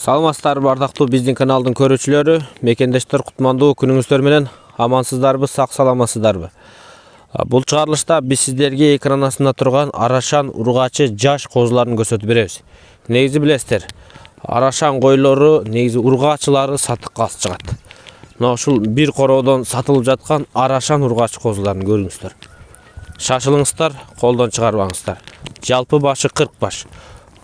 Саламатсыздарбы ардактуу биздин каналдын көрүүчүлөрү, мекендештер кутмандуу күнүңүздөр менен амансыздарбы, сак саламатсыздарбы. Бул чыгарылышта биз сиздерге экран астында турган арашан ургачы жаш козуларын көрсөтүп беребиз. Негизи билесиздер, арашан койлору негизи ургачылары сатыкка чыгат. Мына ушул бир короодон сатылып жаткан арашан ургачы козуларын көрүңүздөр. Шашылыңыздар, колдон чыгарбаңыздар. Жалпы башы 40 баш.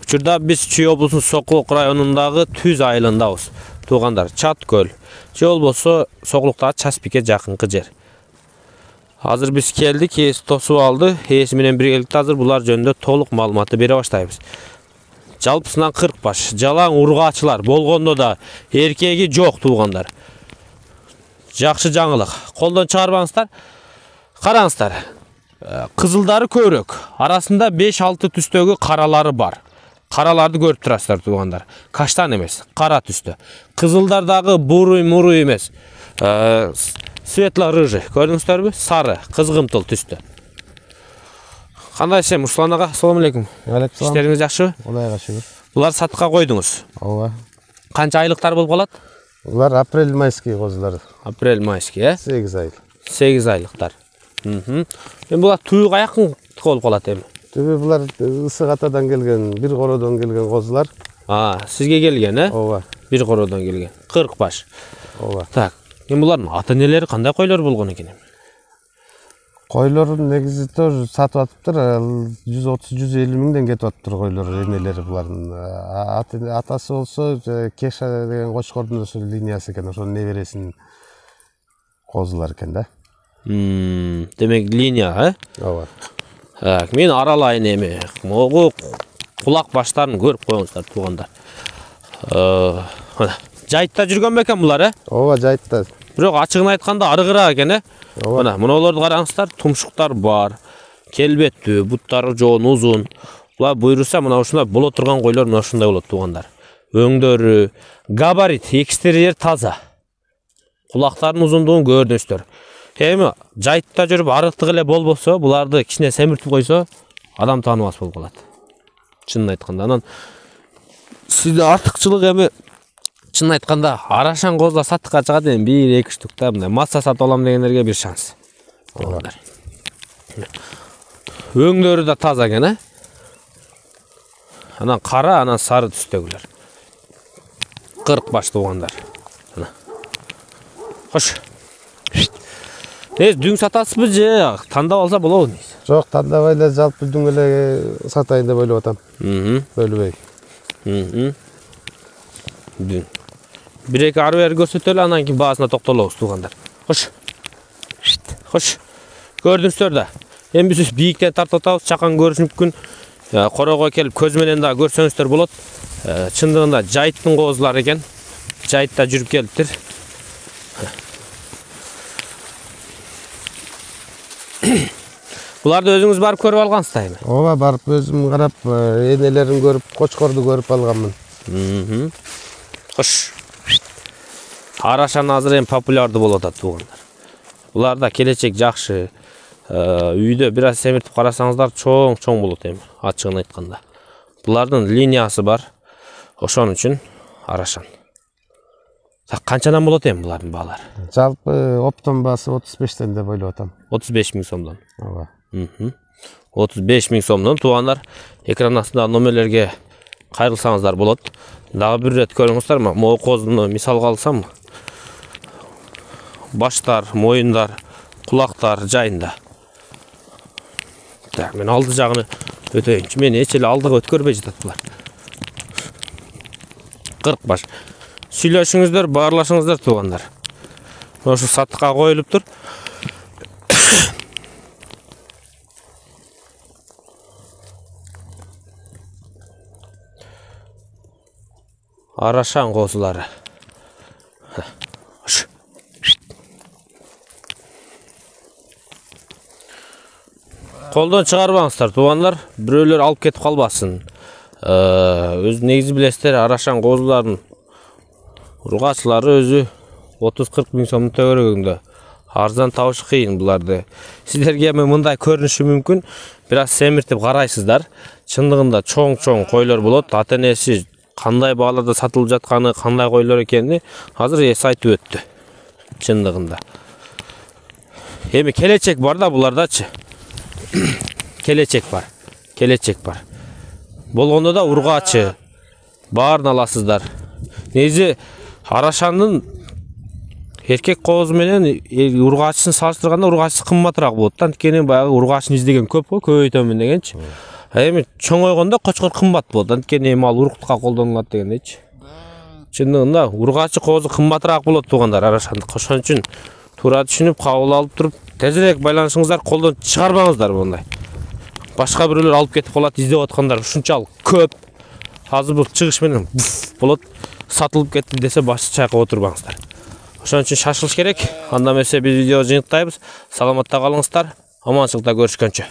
Учурда биз Чүй облусунун Сокулук районундагы Түз айылындабыз. Туугандар, Чат көл. Же болбосо Сокулуктагы Часпикке жакынкы жер. Азыр биз келдик, ээси тосуп алды. Ээси менен биргеликте азыр булар жөнүндө толук маалыматты бере баштайбыз. Жалпысынан 40 баш. Жалаң ургачылар болгондо да эркеги жок, туугандар. Жакшы жаңылык. Колдон чыгарбаңыздар. Караңыздар. Кызылдары көбүрөөк. Арасында 5-6 түстөгү каралары бар. Караларды көрүп турасыздар, туугандар. Каштан эмес, кара түстө. Кызылдардагы буруй-муруй эмес. Светло-рыжий, көрдүңүздөрбү? Сары, кызгымтыл түстө. Кандай сем, Руслан ага, ассаламу алейкум. Алейкум. Иштериңиз жакшыбы? Кудайга шүгүр. Булар сатыкка койдуңуз. Ооба. Канча айлыктар болуп калат? Булар апрель-майский козулар. Апрель-майский, 8 ай. 8 айлыктар. Мен булар түйү каякын болуп калат эми. Түбү булар ысык атадан келген, бир короодон келген козулар. Сизге келген, Ооба. Бир короодон келген. 40 баш. Ооба. Так, эми булардын ата-энелери кандай койлор болгон экен? Койлорун негизи тоже сатып атыптыр. 130-150 миңден кетип атыптыр койлор энелери булардын. Атасы болсо Кеша деген кочкордун ошо линиясы экен, ошонун небересинин козулар экен да. Демек линия, Ооба. Так, мен аралайын эми. Могу кулак баштарын көрүп коюңуздар, туугандар. Жайтта жүргөн бекен булар, Ооба, жайтта. Бирок ачыгын айтканда арыгыраак экен, Ооба. Мунуларды караңыздар, тумшуктар бар, келбеттүү, буттары жоон, узун. Булар буйруса мына ушундай боло турган койлор мына ушундай болот, туугандар. Өңдөрү, габарит, экстériер таза. Кулактардын узундугун көрдүңүздөр. Эми жайтта жүрүп арыктык эле болбосо, буларды кичине семиртип койсо, адам тааныбас болуп калат. Чынын айтканда, анан сизде артыкчылык эми чынын айтканда арашан козулар сатыкка чыгат эми 1-2 штук да, мындай масса сатып алам дегендерге бир шанс. Өңдөрү да таза экен, Анан кара, анан сары түстөгүлөр. 40 баш, туугандар. Хош. Дүң сатасызбы же тандап алса болобу? Жок, тандабай эле жалпы дүң эле сатайын деп ойлоп атам. Бөлбөй. Дүң. Бир-эки ары бери көрсөтөлү, анан кийин баасына токтолобуз, туугандар. Хош. Хош. Көрдүңүздөр да. Эми биз бийиктен тартып атабыз, чакан көрүш мүмкүн. Корого келип көз менен да көрсөңүздөр болот. Чындыгында жайттын козулары экен. Жайтта жүрүп келиптир. Буларды өзүңүз барып көрүп алгансыздар эми? Ооба, барып өзүм карап, энелерин көрүп, кочкорду көрүп алганмын. Хош. Арашан азыр эми популярдуу болуп атат, туугандар. Буларда келечек жакшы. Үйдө бир аз семиртип карасаңыздар, чоң болот эми, ачыгын айтканда. Булардын линиясы бар. Ошон үчүн арашан. Так, канчадан болот эми булардын баалары? Жалпы оптон баасы 35тен деп ойлоп атам. 35 миң сомдон. Ооба. 35 миң сомдон, туугандар. Экран астында номерлерге кайрылсаңыздар болот. Дагы бир рет көрүңүздөр, могу козуну мисалга алсам, баштар, моюндар, кулактар жайында. Так, мен алды жагын өтөйүнчү. Мен эч эле алдыга өткөрбөй жатат булар. 40 баш. Сүйлөшүңүздөр, баарлашыңыздар, туугандар. Ошо сатыкка коюлуптур. Арашан козулары. Колдон чыгарбаңыздар, туугандар. Бирөөлөр алып кетип калбасын. Өз негизи билесиздер, арашан козулардын ургачылары өзү 30-40 миң сомдун төгөрөгүндө. Арзан табыш кыйын буларды. Сиздерге мындай көрүнүшү мүмкүн. Бир аз семиртип карайсыздар. Чындыгында чоң койлор болот. Ата-энеси кандай бааларда сатылып жатканы, кандай койлор экени азыр эс айтып өттү. Чындыгында. Эми келечек бар да булардачы. Келечек бар. Келечек бар. Болгондо да ургачы баарын аласыздар. Негизи арашандын эркек кооз менен ургачысын салыштырганда ургачысы кымбатыраак болот да. Анткени баягы ургачын издеген көп го, көбөйтөмүн дегенчи. Эми чоңойгондо кочкор кымбат болот. Анткени эми ал урукутка колдонулат дегендейчи. Чындыгында ургачы коозу кымбатыраак болот туугандар арашандык. Ошон үчүн туура түшүнүп, кабыл алып туруп, тезирээк байланышыңыздар, колдон чыгарбаңыздар мындай. Башка бирөөлөр алып кетип калат, издеп аткандар ушунчалык көп. Азыр бул чыгыш менен болот, сатылып кетти десе башты чайкап отурбаңыздар. Ошон үчүн шашылыш керек. Анда эмесе биз видео жыйынтайбыз. Саламатта калыңыздар. Аманчылыкта көрүшкөнчө.